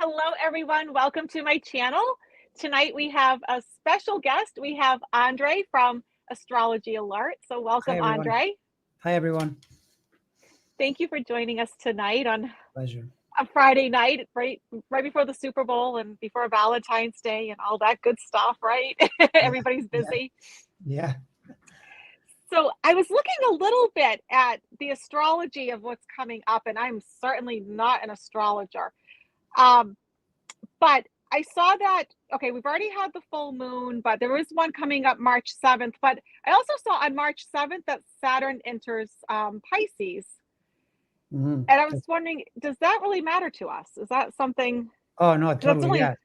Hello, everyone. Welcome to my channel. Tonight we have a special guest. We have Andre from Astrology Alert. So Hi, welcome, everyone. Andre. Hi, everyone. Thank you for joining us tonight on Pleasure. a Friday night, right before the Super Bowl and before Valentine's Day and all that good stuff, right? Yeah, Everybody's yeah, busy. yeah. So I was looking a little bit at the astrology of what's coming up, and I'm certainly not an astrologer. Um, But I saw that, okay, we've already had the full moon, but there is one coming up March 7th. But I also saw on March 7th that Saturn enters Pisces. Mhm. And I was wondering, does that really matter to us? Is that something, Oh, no, because totally. Yeah, it's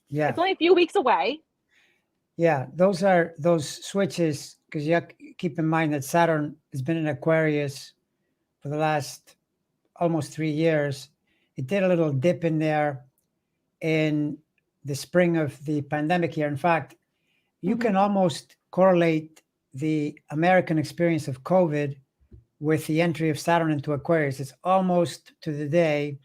yeah, only a few weeks away. yeah. Those are those switches because you have to keep in mind that Saturn has been in Aquarius for the last almost 3 years. It did a little dip in there in the spring of the pandemic year. In fact, you Hmm. can almost correlate the American experience of COVID with the entry of Saturn into Aquarius. It's almost to the day.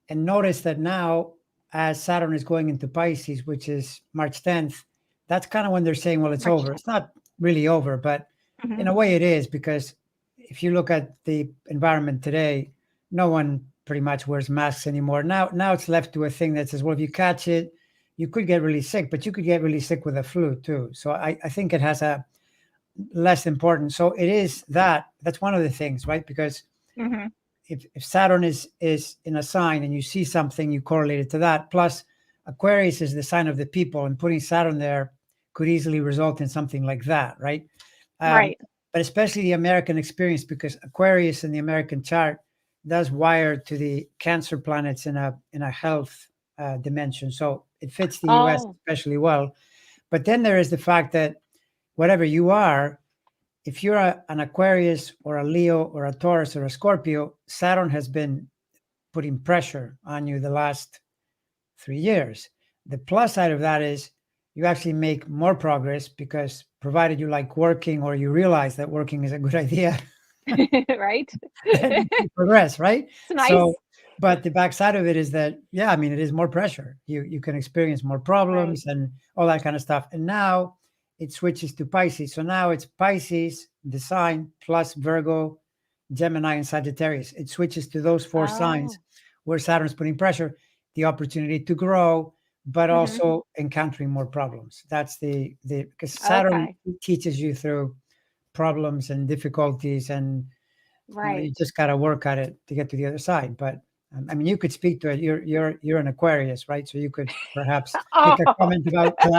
And notice that now, as Saturn is going into Pisces, which is March 10th, that's kind of when they're saying, well, it's March over. It's not really over, but 10th. Hmm. in a way it is, because if you look at the environment today, no one pretty much wears masks anymore. Now it's left to a thing that says, well, if you catch it, you could get really sick, but you could get really sick with a flu too. So I think it has a less important. So it is that's one of the things, right? Because Hmm. if Saturn is in a sign and you see something, you correlate it to that. Plus, Aquarius is the sign of the people, and putting Saturn there could easily result in something like that, right? Um, Right. but especially the American experience, because Aquarius in the American chart does wire to the Cancer planets in a health dimension, so it fits the U.S. Oh, especially well. But then there is the fact that whatever you are, if you're an Aquarius or a Leo or a Taurus or a Scorpio, Saturn has been putting pressure on you the last 3 years. The plus side of that is you actually make more progress because provided you like working or you realize that working is a good idea, right. then you progress, right? It's So, nice. but the backside of it is that, yeah, I mean, it is more pressure. You can experience more Right. problems and all that kind of stuff. And now it switches to Pisces. So now it's Pisces, the sign, plus Virgo, Gemini, and Sagittarius. It switches to those four signs Oh. where Saturn's putting pressure, the opportunity to grow, but Hmm. also encountering more problems. That's the because Saturn Okay. teaches you through problems and difficulties, and you Right. just got to work at it to get to the other side. But I mean, you could speak to it. You're an Aquarius, right? So you could perhaps make a Oh, comment about the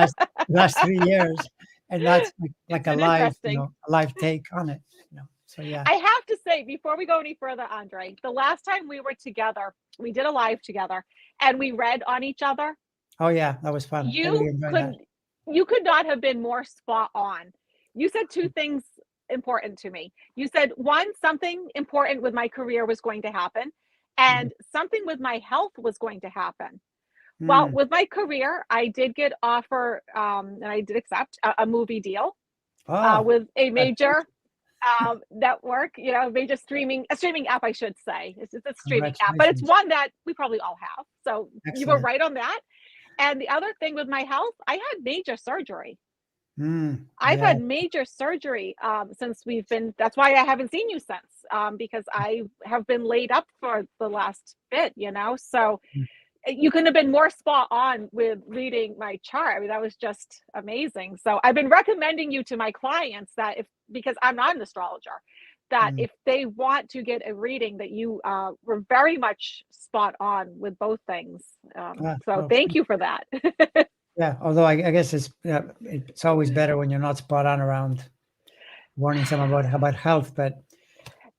last 3 years, and that's like it's a been live, interesting. a live take on it. So yeah. I have to say, before we go any further, Andre, the last time we were together, we did a live together and we read on each other. Oh yeah, that was fun. I really You enjoyed could that. you could not have been more spot on. You said two things important to me. You said one, something important with my career was going to happen, Mhm. and something with my health was going to happen. Well, Mm. with my career, I did get offer, and I did accept a movie deal Ah, with a major congratulations! network, major a streaming app, I should say. It's a streaming app, but it's Congratulations! one that we probably all have. So you were Excellent. right on that. And the other thing with my health, I had major surgery. I've Yeah. had major surgery since that's why I haven't seen you since, because I have been laid up for the last bit. So Mm. you couldn't have been more spot on with reading my chart. I mean, that was just amazing. So I've been recommending you to my clients that because I'm not an astrologer, that Mm. if they want to get a reading, that you were very much spot on with both things. So Well, thank you for that. yeah. Although I guess it's always better when you're not spot on around warning someone about health. But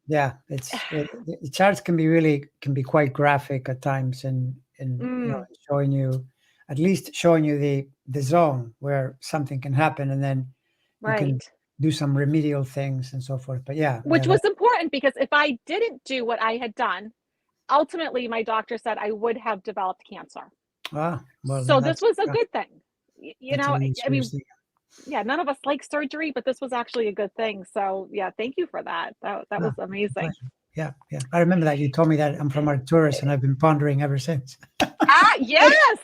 yeah, the charts can be quite graphic at times, and Mm, showing you, at least showing you the zone where something can happen, and then you can right. do some remedial things and so forth. But yeah, yeah, Which was important because if I didn't do what I had done, ultimately my doctor said I would have developed cancer. well then So this that's was a good thing. that's a really I serious mean, thing. yeah, none of us like surgery, but this was actually a good thing. So yeah, thank you for that. That was It's a amazing. pleasure. Yeah, yeah. I remember that you told me that. I'm from Arcturus, and I've been pondering ever since. Yes,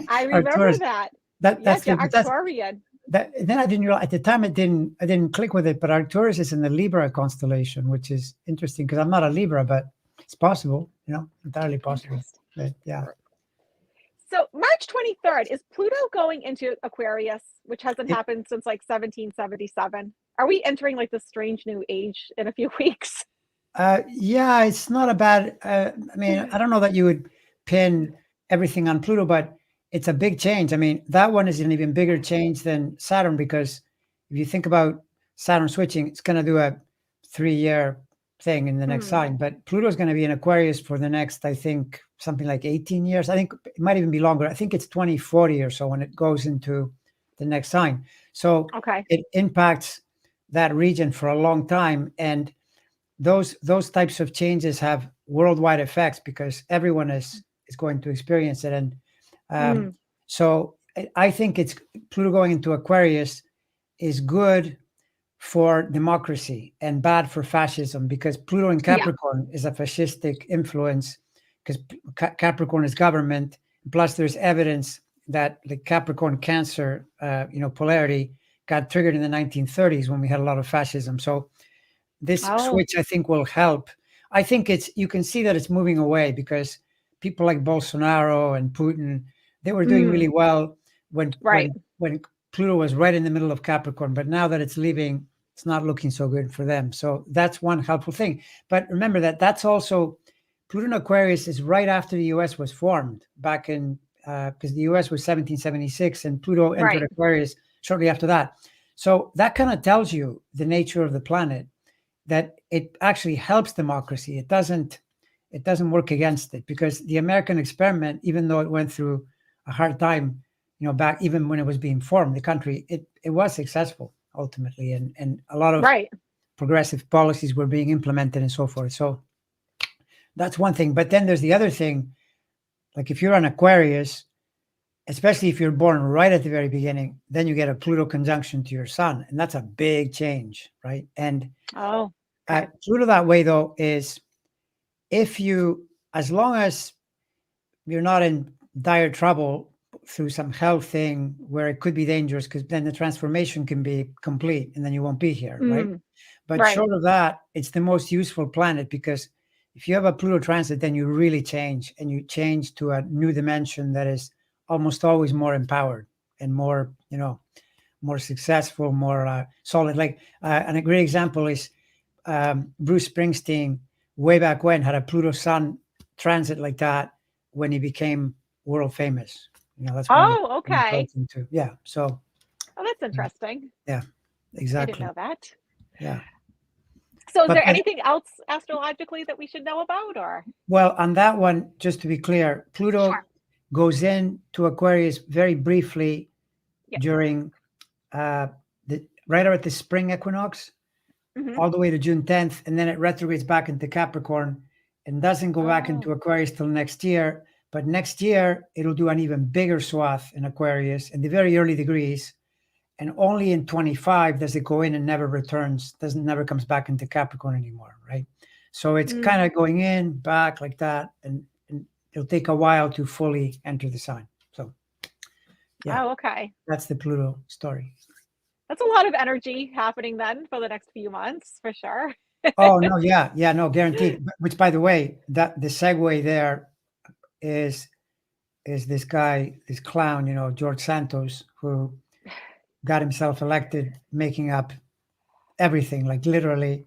I remember Arcturus. that. That's Yeah, the but that's Arcturian. that. Then I didn't realize at the time. I didn't click with it. But Arcturus is in the Libra constellation, which is interesting because I'm not a Libra, but it's possible. Entirely possible. Interesting. But yeah. So March 23rd, is Pluto going into Aquarius, which hasn't It, happened since like 1777? Are we entering like this strange new age in a few weeks? yeah, it's not a bad. I mean, I don't know that you would pin everything on Pluto, but it's a big change. I mean, that one is an even bigger change than Saturn because if you think about Saturn switching, it's going to do a 3-year thing in the next sign. But Pluto is going to be in Aquarius for the next, I think, something like 18 years. I think it might even be longer. I think it's 2040 or so when it goes into the next sign. So Okay. it impacts that region for a long time. And those types of changes have worldwide effects because everyone is going to experience it. And so I think it's Pluto going into Aquarius is good for democracy and bad for fascism because Pluto in Capricorn is a fascistic influence because Capricorn is government. Plus, there's evidence that the Capricorn Cancer, polarity got triggered in the 1930s when we had a lot of fascism. So this switch, I think, will help. I think you can see that it's moving away because people like Bolsonaro and Putin, they were doing really well when Pluto was right in the middle of Capricorn. But now that it's leaving, it's not looking so good for them. So that's one helpful thing. But remember that's also Pluto in Aquarius is right after the U.S. was formed back in because the U.S. was 1776 and Pluto entered Aquarius shortly after that. So that kind of tells you the nature of the planet, that it actually helps democracy. It doesn't work against it because the American experiment, even though it went through a hard time, back even when it was being formed, the country, it was successful ultimately. And a lot of progressive policies were being implemented and so forth. So that's one thing. But then there's the other thing, like if you're an Aquarius, especially if you're born right at the very beginning, then you get a Pluto conjunction to your sun. And that's a big change, right? And Pluto that way, though, is as long as you're not in dire trouble through some health thing where it could be dangerous, because then the transformation can be complete and then you won't be here, right? But short of that, it's the most useful planet because if you have a Pluto transit, then you really change and you change to a new dimension that is almost always more empowered and more, more successful, more solid. Like, and a great example is Bruce Springsteen, way back when, had a Pluto Sun transit like that when he became world famous. That's okay. Too. Yeah. So. Oh, that's interesting. Yeah, exactly. I didn't know that. Yeah. So, is there anything else astrologically that we should know about, or? Well, on that one, just to be clear, Pluto goes into Aquarius very briefly during right at the spring equinox, all the way to June 10th, and then it retrogrades back into Capricorn and doesn't go back into Aquarius till next year. But next year, it'll do an even bigger swath in Aquarius in the very early degrees. And only in 25 does it go in and never returns, never comes back into Capricorn anymore, right? So it's kind of going in, back like that, and it'll take a while to fully enter the sign. So, yeah. Oh, okay. That's the Pluto story. That's a lot of energy happening then for the next few months, for sure. Oh, no, yeah, no, guaranteed. Which, by the way, that the segue there is this guy, this clown, George Santos, who got himself elected, making up everything, like literally,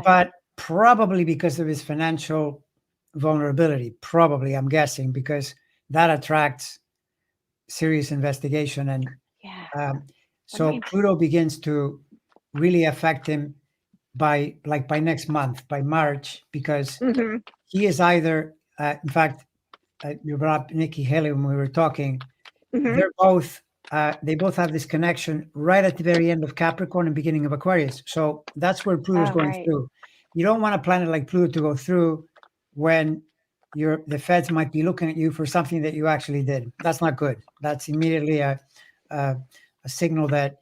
but probably because of his financial vulnerability, probably, I'm guessing, because that attracts serious investigation. And so Pluto begins to really affect him by next month, by March, because he is either, in fact, you brought up Nikki Haley when we were talking, they're both, they both have this connection right at the very end of Capricorn and beginning of Aquarius. So that's where Pluto's going through. You don't want a planet like Pluto to go through when the feds might be looking at you for something that you actually did. That's not good. That's immediately a signal that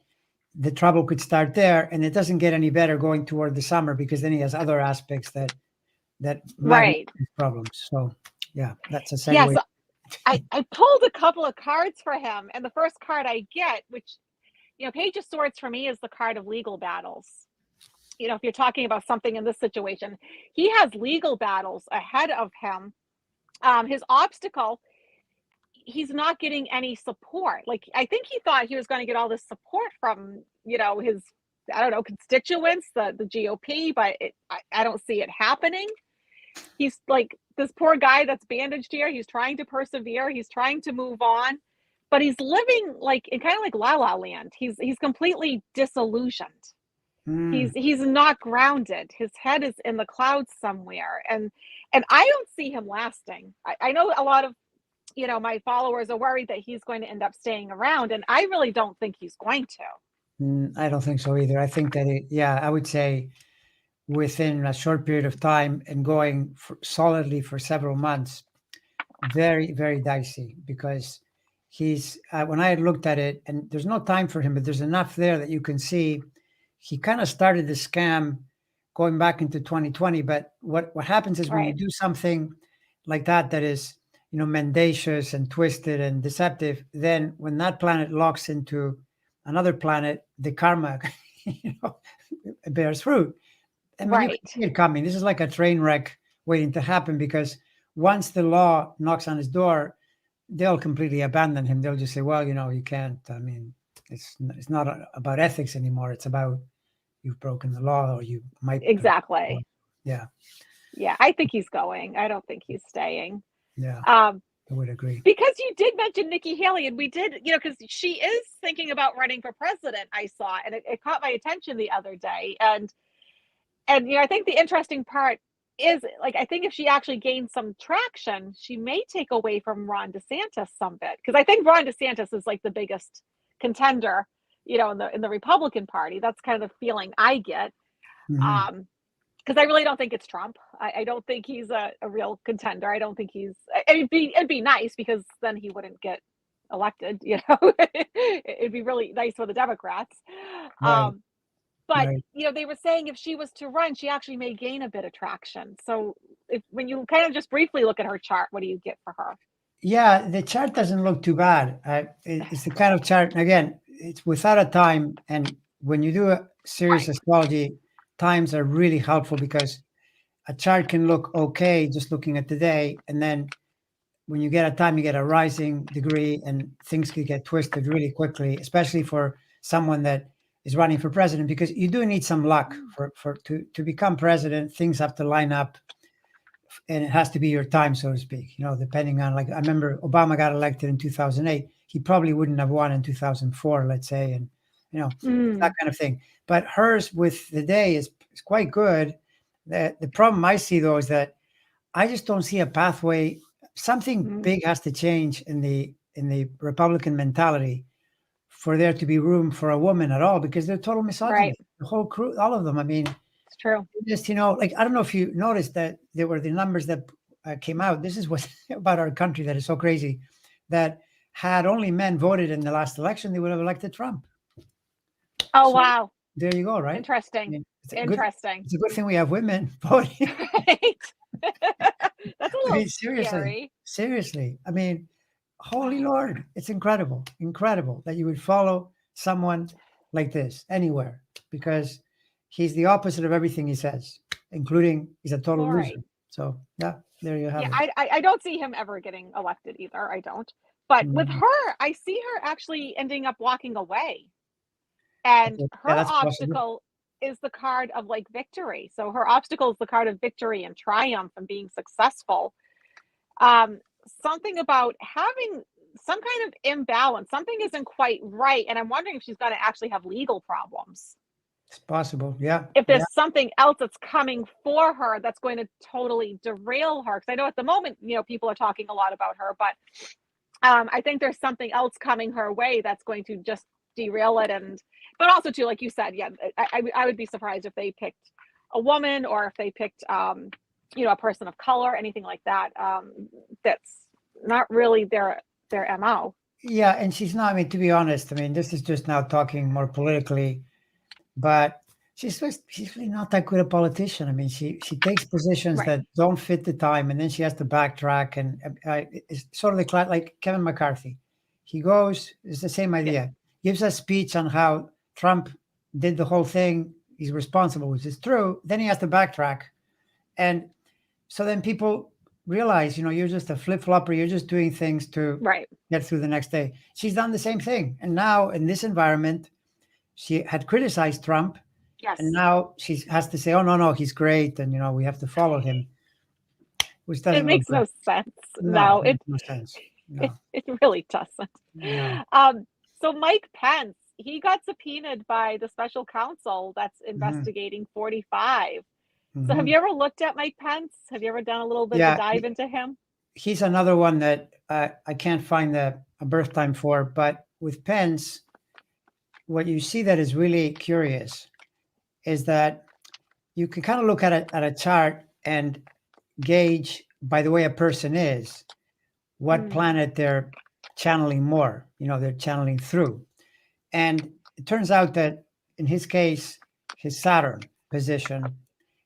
the trouble could start there, and it doesn't get any better going toward the summer because then he has other aspects that might be problems. So yeah, that's a segue. I pulled a couple of cards for him, and the first card I get, which, Page of Swords for me is the card of legal battles. If you're talking about something in this situation, he has legal battles ahead of him. His obstacle, he's not getting any support. Like, I think he thought he was going to get all this support from, his, I don't know, constituents, the GOP, but I don't see it happening. He's like this poor guy that's bandaged here. He's trying to persevere. He's trying to move on, but he's living like in kind of like La La Land. He's completely disillusioned. He's not grounded. His head is in the clouds somewhere, and I don't see him lasting. I know a lot of my followers are worried that he's going to end up staying around, and I really don't think he's going to. I don't think so either. I think that I would say within a short period of time and going solidly for several months, very, very dicey, because he's when I looked at it, and there's no time for him, but there's enough there that you can see he kind of started the scam going back into 2020. But what happens is when you do something like that is, mendacious and twisted and deceptive, then when that planet locks into another planet, the karma, bears fruit. I mean, you can see it coming. This is like a train wreck waiting to happen, because once the law knocks on his door, they'll completely abandon him. They'll just say, well, you can't. I mean, it's not about ethics anymore. It's about you've broken the law, or you might. Exactly. Yeah. Yeah, I think he's going. I don't think he's staying. Yeah, I would agree. Because you did mention Nikki Haley, and we did, because she is thinking about running for president, I saw, and it caught my attention the other day. And I think the interesting part is, like, I think if she actually gains some traction, she may take away from Ron DeSantis some bit, because I think Ron DeSantis is like the biggest contender, in the Republican Party. That's kind of the feeling I get. Because I really don't think it's Trump. I don't think he's a real contender. I don't think he's. It'd be nice, because then he wouldn't get elected. It'd be really nice for the Democrats. Right. But they were saying if she was to run, she actually may gain a bit of traction. So when you kind of just briefly look at her chart, what do you get for her? Yeah, the chart doesn't look too bad. It's the kind of chart, again, it's without a time. And when you do a serious astrology, times are really helpful, because a chart can look okay just looking at the day, and then when you get a time, you get a rising degree, and things could get twisted really quickly, especially for someone that is running for president, because you do need some luck to become president. Things have to line up, and it has to be your time, so to speak. Depending on, like, I remember Obama got elected in 2008. He probably wouldn't have won in 2004, let's say, and that kind of thing. But hers with the day is quite good. The problem I see, though, is that I just don't see a pathway. Something big has to change in the Republican mentality for there to be room for a woman at all, because they're total misogynists. The whole crew, all of them. I mean, it's true. Just, like, I don't know if you noticed that there were the numbers that came out. This is what about our country that is so crazy, that had only men voted in the last election, they would have elected Trump. Oh, wow. There you go, right? Interesting. I mean, it's a good thing we have women voting. Right. That's a little scary. Seriously. I mean, holy Lord, it's incredible that you would follow someone like this anywhere, because he's the opposite of everything he says, including he's a total loser. So, yeah, there you have it. I don't see him ever getting elected either. I don't. But with her, I see her actually ending up walking away. And her obstacle is the card of, like, victory. So her obstacle is the card of victory and triumph and being successful. Something about having some kind of imbalance. Something isn't quite right. And I'm wondering if she's going to actually have legal problems. It's possible. Yeah. If there's something else that's coming for her that's going to totally derail her. Because I know at the moment, people are talking a lot about her, but I think there's something else coming her way that's going to just derail it. But also, too, like you said, I would be surprised if they picked a woman, or if they picked, a person of color, anything like that. That's not really their MO. Yeah, and she's not. I mean, to be honest, this is just now talking more politically, but she's really not that good a politician. I mean, she takes positions Right. that don't fit the time, and then she has to backtrack. And it's sort of like Kevin McCarthy. He goes, it's the same Yeah. idea. Gives a speech on how Trump did the whole thing. He's responsible, which is true. Then he has to backtrack, and so then people realize, you're just a flip flopper. You're just doing things to Right. get through the next day. She's done the same thing, and now in this environment, she had criticized Trump. And Yes. now she has to say, "Oh no, he's great," and we have to follow him, which It doesn't look makes good. no sense. No, No, it makes no sense. it, No, it really doesn't. no. So Mike Pence, he got subpoenaed by the special counsel that's Hmm. investigating 45. So have Hmm. you ever looked at Mike Pence? Have you ever done a little bit of a Yeah, dive into him? he's another one that I can't find a birth time for. But with Pence, what you see that is really curious is that you can kind of look at a chart and gauge by the way a person is what Mm, planet they're channeling more. They're channeling through. And it turns out that in his case, his Saturn position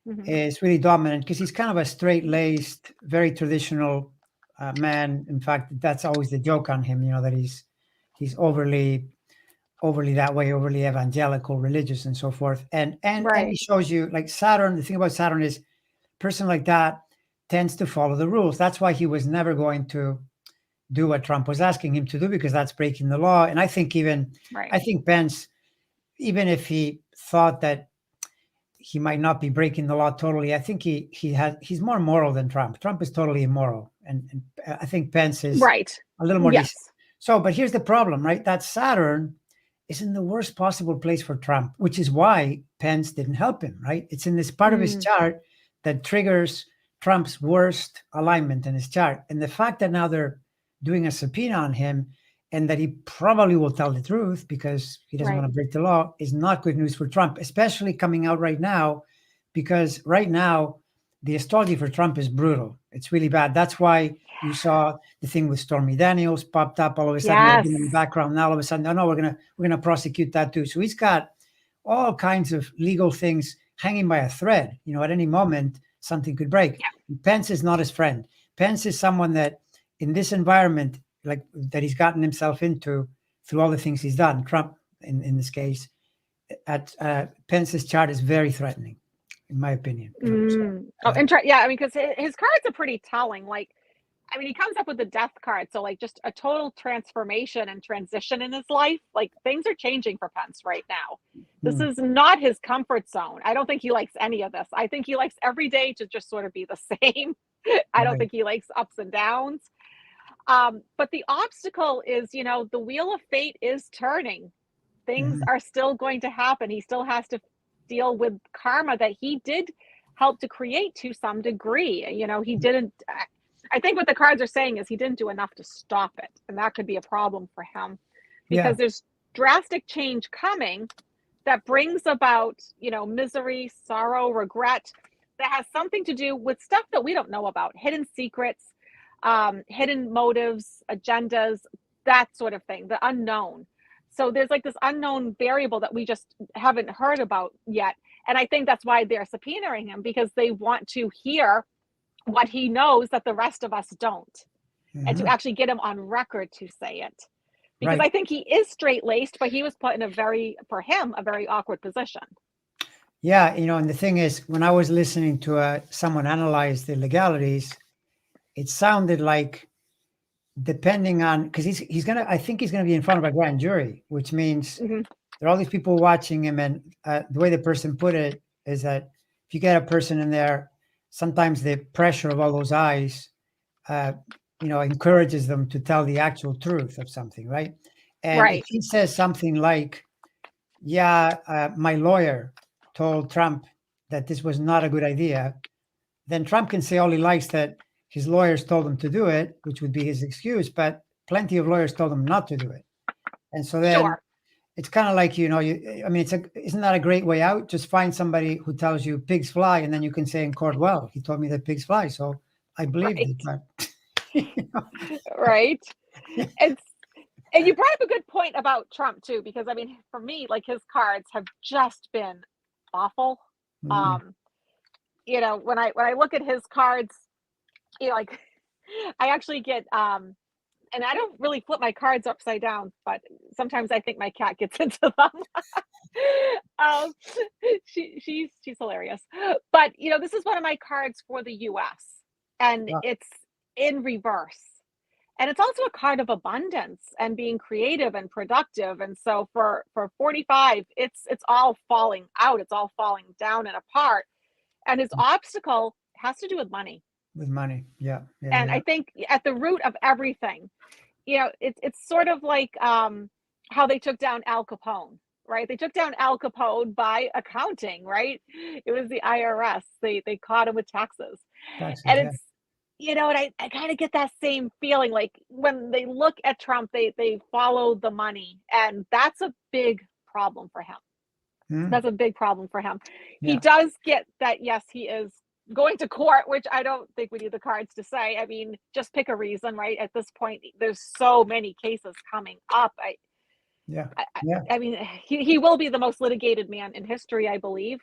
mhm. is really dominant because he's kind of a straight laced, very traditional man. In fact, that's always the joke on him, that he's overly that way, overly evangelical, religious, and so forth. And he Right. shows you like Saturn. The thing about Saturn is, a person like that tends to follow the rules. That's why he was never going to do what Trump was asking him to do, because that's breaking the law. And Right. I think Pence, even if he thought that he might not be breaking the law totally, I think he's more moral than Trump. Trump is totally immoral, and I think Pence is Right. a little more decent. Yes. So, but here's the problem, right? That Saturn is in the worst possible place for Trump, which is why Pence didn't help him, right? It's in this part of his Mm, chart that triggers Trump's worst alignment in his chart. And the fact that now they're doing a subpoena on him and that he probably will tell the truth because he doesn't right. want to break the law is not good news for Trump, especially coming out right now, because right now the astrology for Trump is brutal. It's really bad. That's why you saw the thing with Stormy Daniels popped up all of a sudden. They've been in the Yes. background. Now all of a sudden, no, we're gonna prosecute that too. So he's got all kinds of legal things hanging by a thread. At any moment something could break. Pence is not his friend. Pence is someone that, in this environment, like that he's gotten himself into through all the things he's done. Trump, in this case, at Pence's chart is very threatening, in my opinion. Oh, yeah. I mean, because his cards are pretty telling. Like, I mean, he comes up with the death card, so like just a total transformation and transition in his life. Like things are changing for Pence right now. This Hmm. is not his comfort zone. I don't think he likes any of this. I think he likes every day to just sort of be the same. I don't Right. think he likes ups and downs. But the obstacle is, the wheel of fate is turning. Things Mhm. are still going to happen. He still has to deal with karma that he did help to create to some degree. He didn't. I think what the cards are saying is he didn't do enough to stop it, and that could be a problem for him because Yeah. there's drastic change coming that brings about, misery, sorrow, regret that has something to do with stuff that we don't know about, hidden secrets, hidden motives, agendas, that sort of thing, the unknown. So there's like this unknown variable that we just haven't heard about yet. And I think that's why they're subpoenaing him because they want to hear what he knows that the rest of us don't, and to Mhm. actually get him on record to say it. Because I Right. think he is straight laced, but he was put in for him, a very awkward position. Yeah. And the thing is, when I was listening to someone analyze the legalities, it sounded like, depending on, because I think he's gonna be in front of a grand jury, which means Hmm. there are all these people watching him, and the way the person put it is that if you get a person in there, sometimes the pressure of all those eyes, uh, encourages them to tell the actual truth of something, right? And if Right. he says something like, "Yeah, my lawyer told Trump that this was not a good idea," then Trump can say all he likes that his lawyers told him to do it, which would be his excuse, but plenty of lawyers told him not to do it. And so then Sure. it's kind of like, I mean, isn't that a great way out? Just find somebody who tells you pigs fly, and then you can say in court, well, he told me that pigs fly, so I believed Right. it. But, you know, Right. It's and you brought up a good point about Trump too, because I mean, for me, like his cards have just been awful. You know, when I look at his cards, you know, like I actually get and I don't really flip my cards upside down, but sometimes I think my cat gets into them. um, she's hilarious. But you know, this is one of my cards for the U.S. and Wow. it's in reverse. And it's also a card of abundance and being creative and productive. And so for 45, it's all falling out. It's all falling down and apart. And his obstacle has to do with money. With money. Yeah. Yeah. And Yeah. I think at the root of everything, you know, it's sort of like how they took down Al Capone, right? They took down Al Capone by accounting, right? It was the IRS. They caught him with taxes. Taxes. And Yeah. it's, you know, and I kind of get that same feeling like when they look at Trump, they follow the money. And that's a big problem for him. That's a big problem for him. He Yeah. does get that, yes, he is going to court, which I don't think we need the cards to say. I mean, just pick a reason, right? At this point, there's so many cases coming up. Yeah. Yeah. I mean, he will be the most litigated man in history, I believe.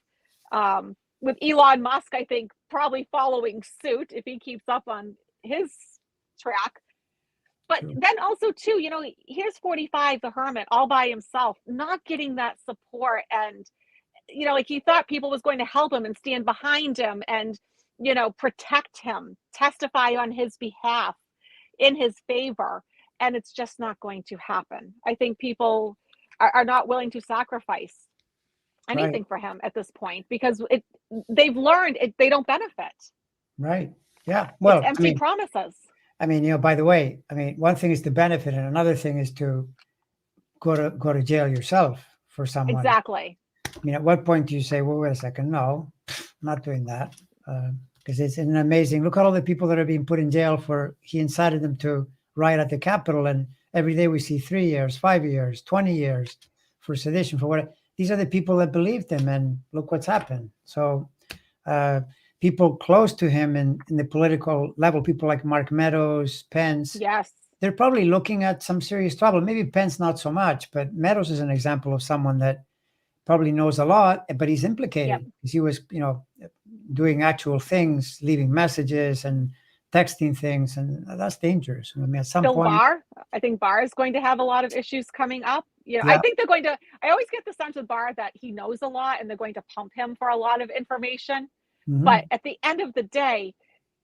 With Elon Musk, I think probably following suit if he keeps up on his track. But True. then also too, you know, here's 45, the hermit, all by himself, not getting that support. And, you know, like he thought people was going to help him and stand behind him and, you know, protect him, testify on his behalf, in his favor. And it's just not going to happen. I think people are not willing to sacrifice Right. anything for him at this point because they've learned they don't benefit. Right. Yeah. It's Well, empty promises. I mean, you know, by the way, I mean, one thing is to benefit, and another thing is to go to jail yourself for someone. Exactly. I mean, at what point do you say, well, wait a second, no, I'm not doing that? Because it's an amazing, look at all the people that are being put in jail for, he incited them to riot at the Capitol. And every day we see 3 years, 5 years, 20 years for sedition, for what, these are the people that believed him, and look what's happened. So people close to him in the political level, people like Mark Meadows, Pence, yes, they're probably looking at some serious trouble. Maybe Pence not so much, but Meadows is an example of someone that probably knows a lot, but he's implicated because he was, you know, doing actual things, leaving messages and texting things, and that's dangerous. I mean, at some point, Barr, I think Barr is going to have a lot of issues coming up. You know, I think they're going to. I always get the sense with Barr that he knows a lot, and they're going to pump him for a lot of information. But at the end of the day,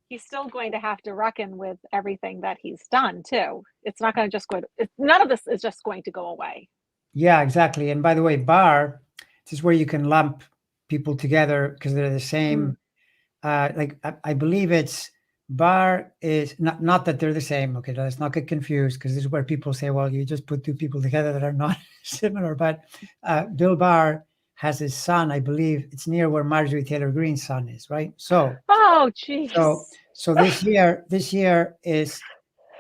he's still going to have to reckon with everything that he's done too. It's not going to just go. None of this is just going to go away. Yeah, exactly. And by the way, Barr, this is where you can lump people together because they're the same. Like I believe it's Barr is not that they're the same. Okay, let's not get confused because this is where people say, well, you just put two people together that are not similar. But Bill Barr has his son, I believe it's near where Marjorie Taylor Greene's son is, right? So, oh, geez. So this year is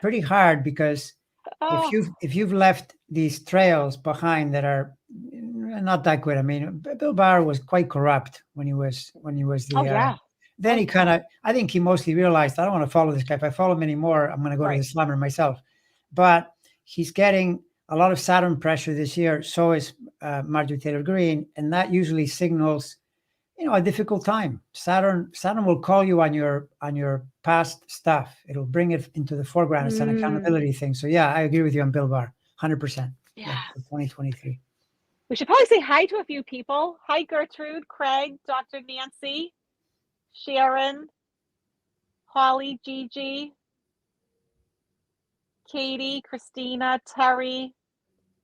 pretty hard because if you've left these trails behind that are not that good. I mean, Bill Barr was quite corrupt when he was the. Then he kind of, I think he mostly realized, I don't want to follow this guy. If I follow him anymore, I'm going to go to the slammer myself. But he's getting a lot of Saturn pressure this year. So is Marjorie Taylor Greene, and that usually signals, you know, a difficult time. Saturn will call you on your past stuff. It'll bring it into the foreground. It's an accountability thing. So yeah, I agree with you on Bill Barr, 100%. Yeah, for 2023. We should probably say hi to a few people. Hi, Gertrude, Craig, Dr. Nancy, Sharon, Holly, Gigi, Katie, Christina, Terry,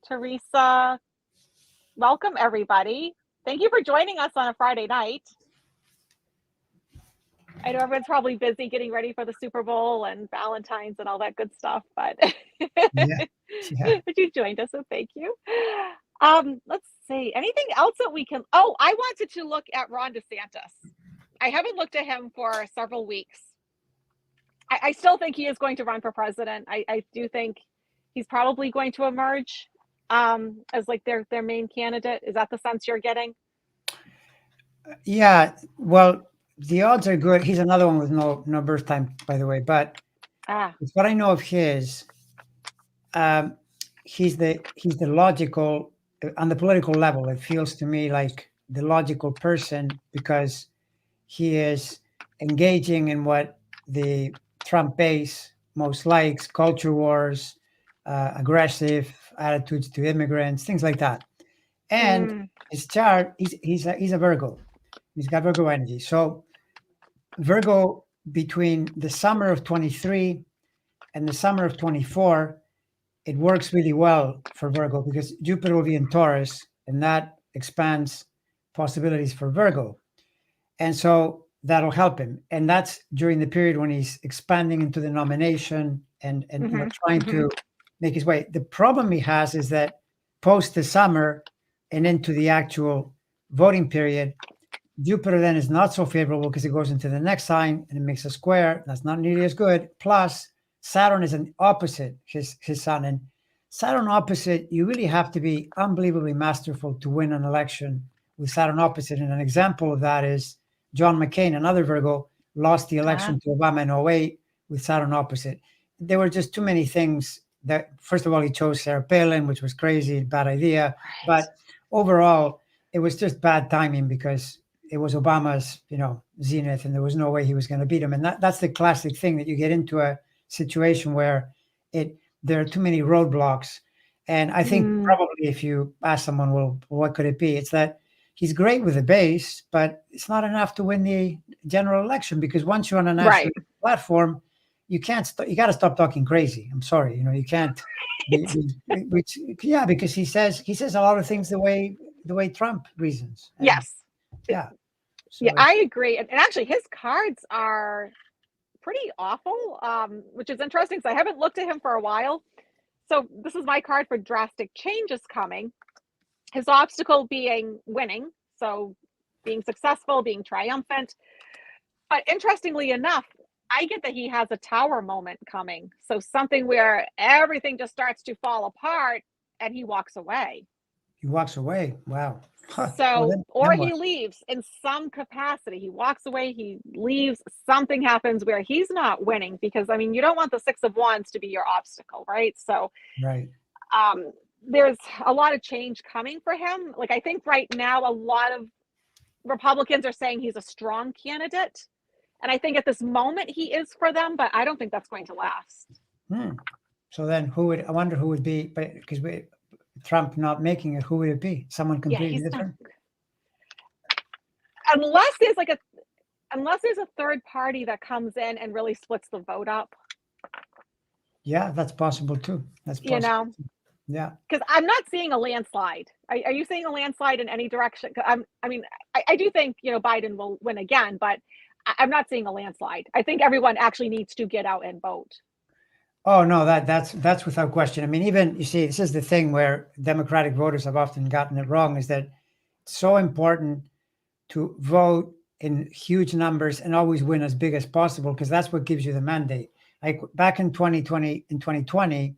Teresa. Welcome, everybody. Thank you for joining us on a Friday night. I know everyone's probably busy getting ready for the Super Bowl and Valentine's and all that good stuff, but but you joined us, so thank you. Let's see. Anything else that we can? Oh, I wanted to look at Ron DeSantis. I haven't looked at him for several weeks. I still think he is going to run for president. I do think he's probably going to emerge as like their main candidate. Is that the sense you're getting? Yeah. Well, the odds are good. He's another one with no birth time, by the way. But it's what I know of his. He's the logical on the political level. It feels to me like the logical person because he is engaging in what the Trump base most likes: culture wars, aggressive attitudes to immigrants, things like that. And his chart, he's a Virgo. He's got Virgo energy. So Virgo, between the summer of 23 and the summer of 24, it works really well for Virgo because Jupiter will be in Taurus, and that expands possibilities for Virgo. And so that'll help him. And that's during the period when he's expanding into the nomination and trying to make his way. The problem he has is that post the summer and into the actual voting period, Jupiter then is not so favorable because it goes into the next sign and it makes a square. That's not nearly as good. Plus, Saturn is an opposite his sun. And Saturn opposite, you really have to be unbelievably masterful to win an election with Saturn opposite. And an example of that is John McCain, another Virgo, lost the election to Obama in 08 with Saturn opposite. There were just too many things that, first of all, he chose Sarah Palin, which was crazy, bad idea. Right. But overall, it was just bad timing because it was Obama's, zenith, and there was no way he was going to beat him. And that's the classic thing, that you get into a situation where there are too many roadblocks. And I think probably if you ask someone, well, what could it be? It's that he's great with the base, but it's not enough to win the general election, because once you're on a national platform, you can't. You got to stop talking crazy. I'm sorry, you can't. Because he says a lot of things the way Trump reasons. And, yes. Yeah. So I agree. And actually, his cards are pretty awful, which is interesting because I haven't looked at him for a while. So this is my card for drastic changes coming. His obstacle being winning, so being successful, being triumphant. But interestingly enough, I get that he has a tower moment coming. So something where everything just starts to fall apart and he walks away. He walks away. Wow. So, or he leaves in some capacity. He walks away, he leaves, something happens where he's not winning, because you don't want the 6 of Wands to be your obstacle, right? So, there's a lot of change coming for him. Like, I think right now, a lot of Republicans are saying he's a strong candidate. And I think at this moment he is for them, but I don't think that's going to last. So then I wonder who would be, because Trump not making it, who would it be? Someone completely different? Unless there's a third party that comes in and really splits the vote up. Yeah, that's possible too. That's possible. Yeah. Because I'm not seeing a landslide. Are you seeing a landslide in any direction? I do think, Biden will win again, but I'm not seeing a landslide. I think everyone actually needs to get out and vote. Oh, no, that's without question. Even, you see, this is the thing where Democratic voters have often gotten it wrong, is that it's so important to vote in huge numbers and always win as big as possible, because that's what gives you the mandate. Like back in 2020,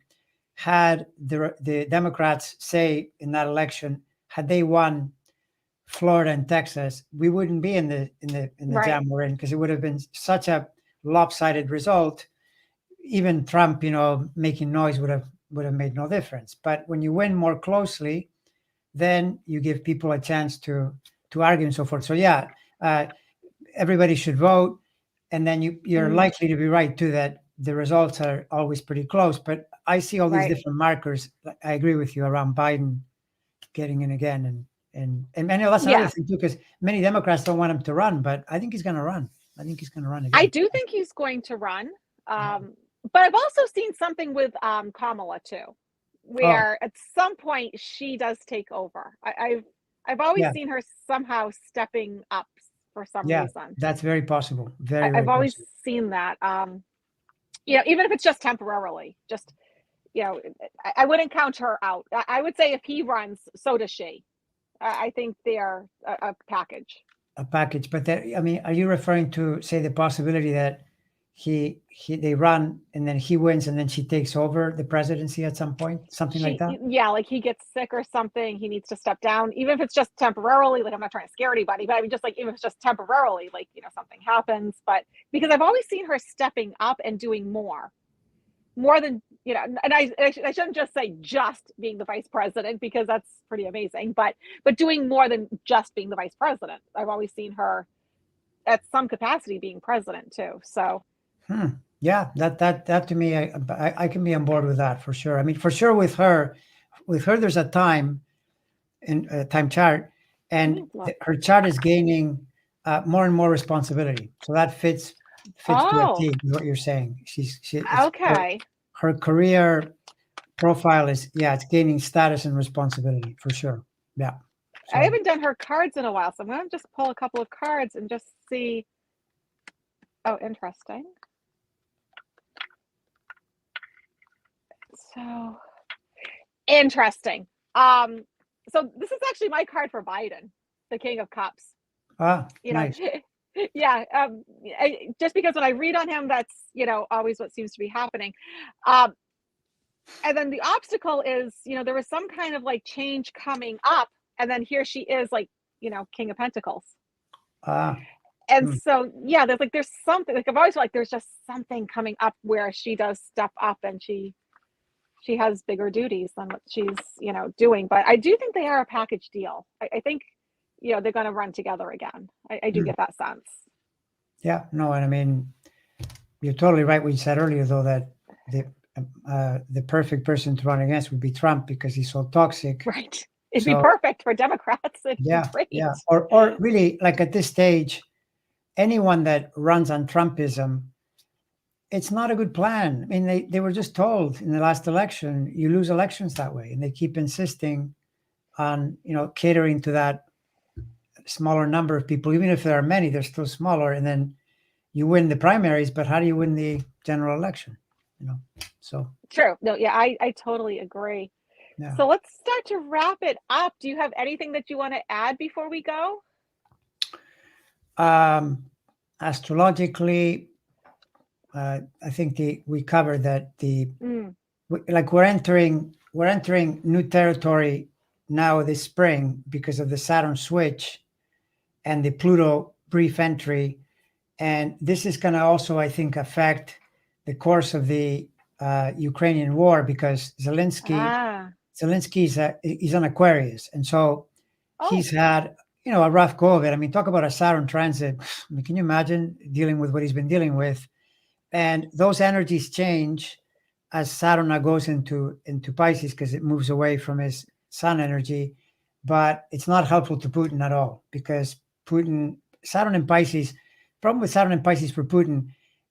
had the Democrats say in that election, had they won Florida and Texas, we wouldn't be in the jam we're in, because it would have been such a lopsided result. Even Trump, making noise would have made no difference. But when you win more closely, then you give people a chance to argue and so forth. So everybody should vote, and then you're likely to be right too, that the results are always pretty close. But I see all these different markers. I agree with you around Biden getting in again, and that's another thing too, because many Democrats don't want him to run, but I think he's going to run. I think he's going to run again. I do think he's going to run. But I've also seen something with Kamala too, where at some point she does take over. I've always seen her somehow stepping up for some reason. That's very possible. I've always seen that. Even if it's just temporarily, I wouldn't count her out. I would say if he runs, so does she. I think they are a package. A package, but are you referring to, say, the possibility that they run and then he wins and then she takes over the presidency at some point, something like that? Yeah, like he gets sick or something, he needs to step down, even if it's just temporarily. Like, I'm not trying to scare anybody, but just like, even if it's just temporarily, like, something happens. But because I've always seen her stepping up and doing more. more than, and I shouldn't just say just being the vice president, because that's pretty amazing, but doing more than just being the vice president. I've always seen her at some capacity being president too. So Yeah, that to me, I can be on board with that for sure. I mean, for sure with her, there's a time in a time chart, and her chart is gaining more and more responsibility. So that fits to a oh, T with what you're saying. okay. Her career profile is, yeah, it's gaining status and responsibility for sure. Yeah. So, I haven't done her cards in a while, so I'm going to just pull a couple of cards and just see. Oh, interesting. So interesting. So this is actually my card for Biden, the King of Cups. nice. Yeah. Just because when I read on him, that's always what seems to be happening. And then the obstacle is, there was some kind of like change coming up, and then here she is, like, King of Pentacles. And so, yeah, there's something, like, I've always felt like there's just something coming up where she does step up and she has bigger duties than what she's, doing. But I do think they are a package deal. I think, they're going to run together again. I do get that sense. Yeah, no, and I mean, you're totally right. What you said earlier, though, that the perfect person to run against would be Trump because he's so toxic. Right. It'd be perfect for Democrats. It'd be great. Yeah. Or really, like at this stage, anyone that runs on Trumpism, it's not a good plan. I mean, they were just told in the last election, you lose elections that way. And they keep insisting on, catering to that smaller number of people. Even if there are many, they're still smaller. And then you win the primaries, but how do you win the general election? So. True. No, yeah, I totally agree. Yeah. So let's start to wrap it up. Do you have anything that you want to add before we go? Astrologically, I think we covered that we're entering new territory now this spring because of the Saturn switch and the Pluto brief entry, and this is going to also, I think, affect the course of the Ukrainian war because Zelensky he's an Aquarius, and so he's had a rough go of it. I mean, talk about a Saturn transit. I mean, can you imagine dealing with what he's been dealing with? And those energies change as Saturn now goes into Pisces because it moves away from his Sun energy. But it's not helpful to Putin at all because Saturn in Pisces, problem with Saturn in Pisces for Putin,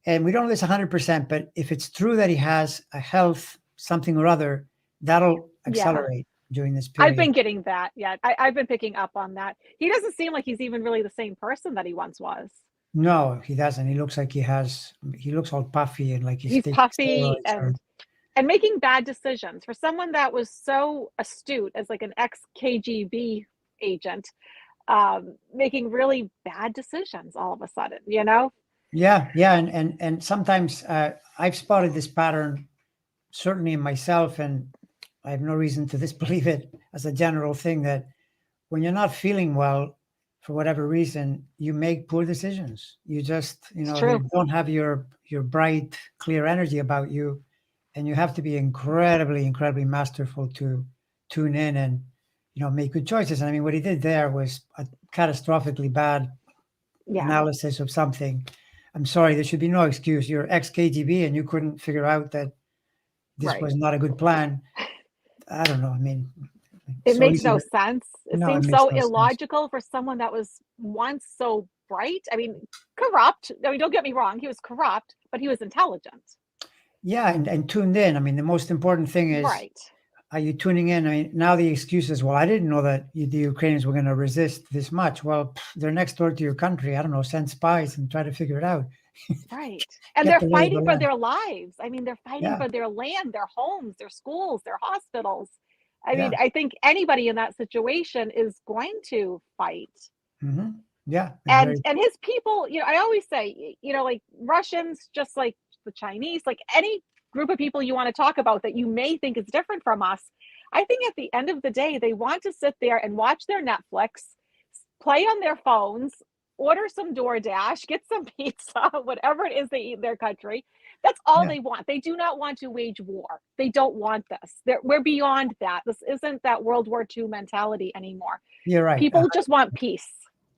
and we don't know this 100%, but if it's true that he has a health, something or other, that'll accelerate during this period. I've been getting that. Yeah, I've been picking up on that. He doesn't seem like he's even really the same person that he once was. No, he doesn't. He looks like he looks all puffy and like he's puffy and making bad decisions. For someone that was so astute as like an ex-KGB agent, making really bad decisions all of a sudden, Yeah. And sometimes I've spotted this pattern, certainly in myself, and I have no reason to disbelieve it as a general thing, that when you're not feeling well, for whatever reason, you make poor decisions. You just, you don't have your bright, clear energy about you, and you have to be incredibly, incredibly masterful to tune in and, make good choices. And I mean, what he did there was a catastrophically bad analysis of something. I'm sorry, there should be no excuse. You're ex-KGB and you couldn't figure out that this was not a good plan. I don't know. I mean, it makes no sense. It seems so illogical for someone that was once so bright. I mean, corrupt. I mean, don't get me wrong. He was corrupt, but he was intelligent. Yeah, and tuned in. I mean, the most important thing is, are you tuning in? I mean, now the excuse is, well, I didn't know that the Ukrainians were going to resist this much. Well, they're next door to your country. I don't know, send spies and try to figure it out. Right. And they're fighting for their lives. I mean, they're fighting for their land, their homes, their schools, their hospitals. I mean, I think anybody in that situation is going to fight. Mm-hmm. Yeah. And his people, I always say, like Russians, just like the Chinese, like any group of people you want to talk about that you may think is different from us, I think at the end of the day, they want to sit there and watch their Netflix, play on their phones, order some DoorDash, get some pizza, whatever it is they eat in their country, That's all Yeah. they want. They do not want to wage war. They don't want this. We're beyond that. This isn't that World War II mentality anymore. You're right. People just want peace.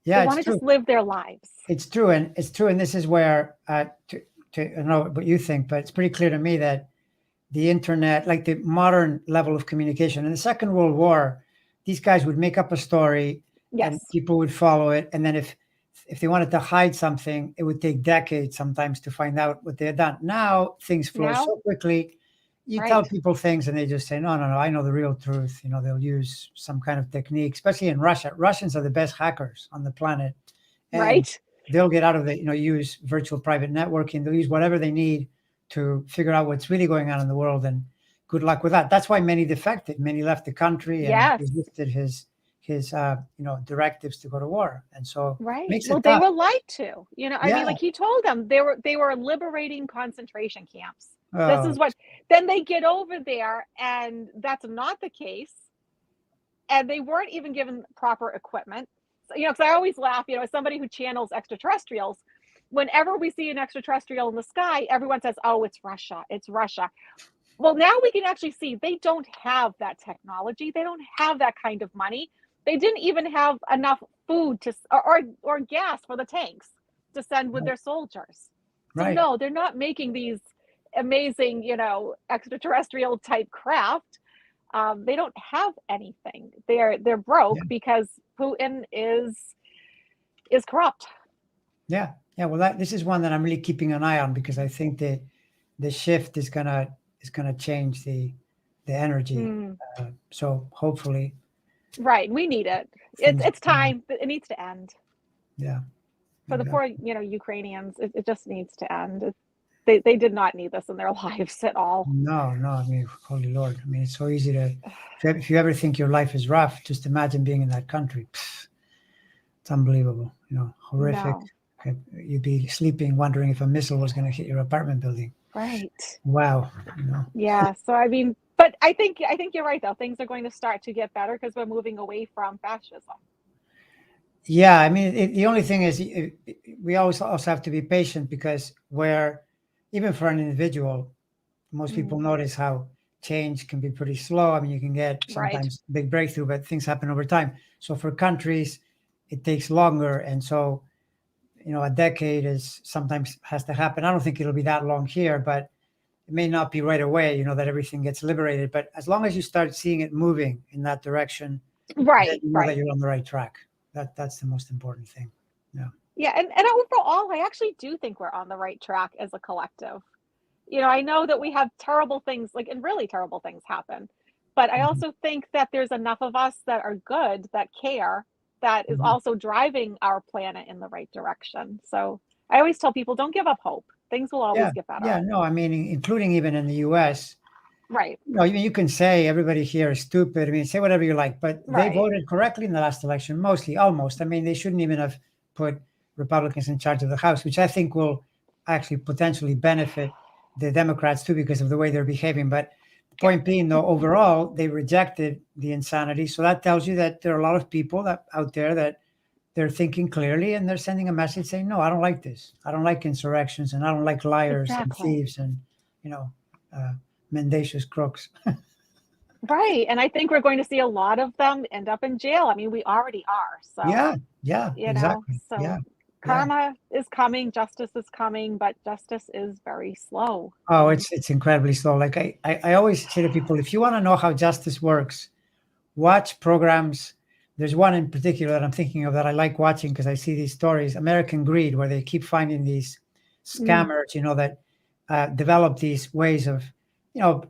They Yeah, it's want to true. just live their lives. It's true, and this is where I don't know what you think, but it's pretty clear to me that the internet, like the modern level of communication, in the Second World War, these guys would make up a story, and Yes. people would follow it, and then if they wanted to hide something, it would take decades sometimes to find out what they had done. Now things flow Now, so quickly. You tell right, people things, and they just say, "No, no, no, I know the real truth." You know, they'll use some kind of technique, especially in Russia. Russians are the best hackers on the planet. And right. they'll get out of it, use virtual private networking. They'll use whatever they need to figure out what's really going on in the world. And good luck with that. That's why many defected. Many left the country and Yes. resisted his directives to go to war. And so Right. makes Well, it they tough. were lied to. I mean, Yeah. like he told them they were liberating concentration camps. This Oh, is what then they get over there and that's not the case. And they weren't even given proper equipment. So, because I always laugh, as somebody who channels extraterrestrials, whenever we see an extraterrestrial in the sky, everyone says, "Oh, it's Russia. It's Russia." Well, now we can actually see they don't have that technology. They don't have that kind of money. They didn't even have enough food or gas for the tanks to send with their soldiers. So right. no, they're not making these amazing, extraterrestrial type craft. They don't have anything. They're broke Yeah. because Putin is corrupt. Yeah. Yeah. Well, this is one that I'm really keeping an eye on because I think the shift is gonna change the energy. Mm, So hopefully right. We need it. things. It's time. It needs to end. Yeah. For the Exactly. poor, Ukrainians, it just needs to end. They did not need this in their lives at all. No, no. I mean, holy Lord. I mean, it's so easy to. If you ever think your life is rough, just imagine being in that country. Pfft, it's unbelievable. Horrific. No. You'd be sleeping, wondering if a missile was going to hit your apartment building. Right. Wow. Yeah. So I mean, but I think you're right though. Things are going to start to get better because we're moving away from fascism. Yeah. I mean, the only thing is, we always also have to be patient because even for an individual, most people Mm, notice how change can be pretty slow. I mean, you can get right. sometimes big breakthrough, but things happen over time. So for countries, it takes longer. And so, a decade is sometimes has to happen. I don't think it'll be that long here, but it may not be right away, that everything gets liberated. But as long as you start seeing it moving in that direction, then Right. you know that Right. you're on the right track. That's the most important thing. Yeah. Yeah. And overall, I actually do think we're on the right track as a collective. I know that we have terrible things, like, and really terrible things happen. But I Mhm. also think that there's enough of us that are good, that care, that is Mhm. also driving our planet in the right direction. So I always tell people, don't give up hope. Things will Yeah. always get better. Yeah. No, I mean, including even in the US, Right. you can say everybody here is stupid. I mean, say whatever you like, but they Right. voted correctly in the last election, mostly, almost. I mean, they shouldn't even have put Republicans in charge of the House, which I think will actually potentially benefit the Democrats too because of the way they're behaving. But the Yeah. point being, though, overall, they rejected the insanity. So that tells you that there are a lot of people out there that they're thinking clearly and they're sending a message saying, no, I don't like this. I don't like insurrections and I don't like liars and Exactly. thieves and, you know, uh, mendacious crooks. Right. And I think we're going to see a lot of them end up in jail. I mean, we already are. So, Yeah, yeah, exactly. so Yeah, yeah. karma is coming, justice is coming, but justice is very slow. Oh, And it's incredibly slow. Like I always say to people, if you want to know how justice works, watch programs. There's one in particular that I'm thinking of that I like watching because I see these stories, American Greed, where they keep finding these mm, scammers, that develop these ways of, you know,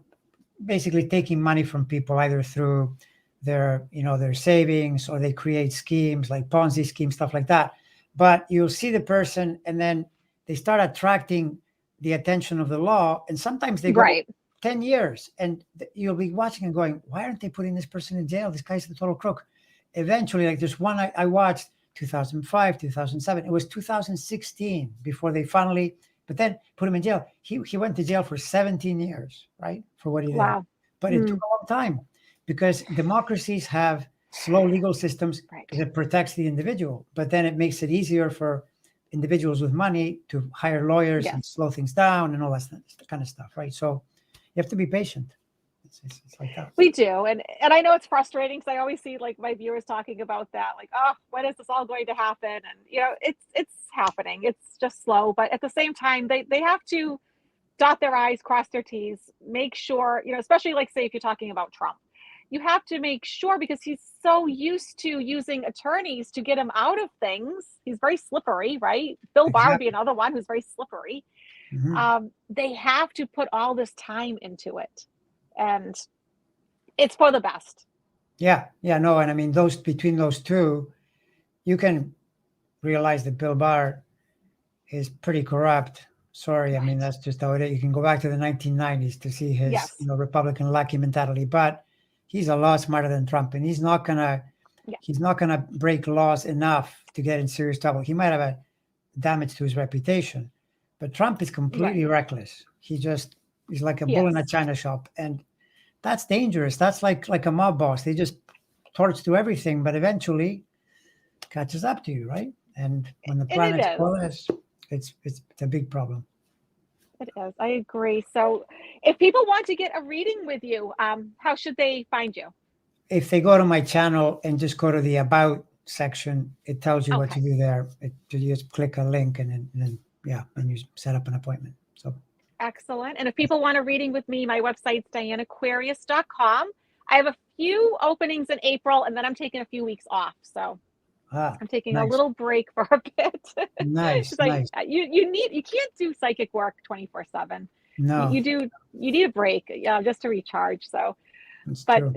basically taking money from people either through their savings or they create schemes like Ponzi schemes, stuff like that. But you'll see the person and then they start attracting the attention of the law. And sometimes they go right. 10 years and you'll be watching and going, why aren't they putting this person in jail? This guy's a total crook. Eventually, like there's one I watched 2005, 2007. It was 2016 before they finally, but then put him in jail. He went to jail for 17 years, right? For what he did. Wow. But it took Mm, a long time because democracies have slow legal systems right. because it protects the individual, but then it makes it easier for individuals with money to hire lawyers Yes. and slow things down and all that kind of stuff, right? So you have to be patient. It's like that. We do, and I know it's frustrating because I always see like my viewers talking about that, like, oh, when is this all going to happen? And it's happening. It's just slow, but at the same time, they have to dot their I's, cross their T's, make sure, especially like say if you're talking about Trump, you have to make sure because he's so used to using attorneys to get him out of things. He's very slippery, right? Bill Barr would be Exactly. another one who's very slippery. Mhm. They have to put all this time into it, and it's for the best. Yeah, no, and I mean between those two, you can realize that Bill Barr is pretty corrupt. Sorry, I mean Right. that's just how it is. You can go back to the 1990s to see his Yes. Republican lackey mentality, but he's a lot smarter than Trump, and he's not gonna break laws enough to get in serious trouble. He might have a damage to his reputation, but Trump is completely Right. reckless. He's like a bull in a Yes. china shop, and that's dangerous. That's like a mob boss. They just torch to everything, but eventually catches up to you, right? And when the And it planets is. coalesce, it's a big problem. It is. I agree. So, if people want to get a reading with you, how should they find you? If they go to my channel and just go to the about section, it tells you what to Okay. do there. You just click a link and then and you set up an appointment. So Excellent. And if people want a reading with me, my website's dianneaquarius.com. I have a few openings in April, and then I'm taking a few weeks off. So I'm taking a nice, little break for a bit. nice, Because nice. you can't do psychic work 24/7. No, You need a break, just to recharge. So, it's but true.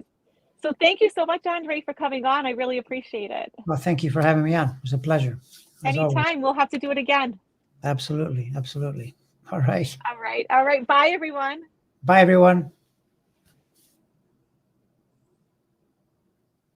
so thank you so much, Andre, for coming on. I really appreciate it. Well, thank you for having me on. It was a pleasure, as always. Anytime, we'll have to do it again. Absolutely, absolutely. All right. All right. All right. Bye, everyone. Bye, everyone.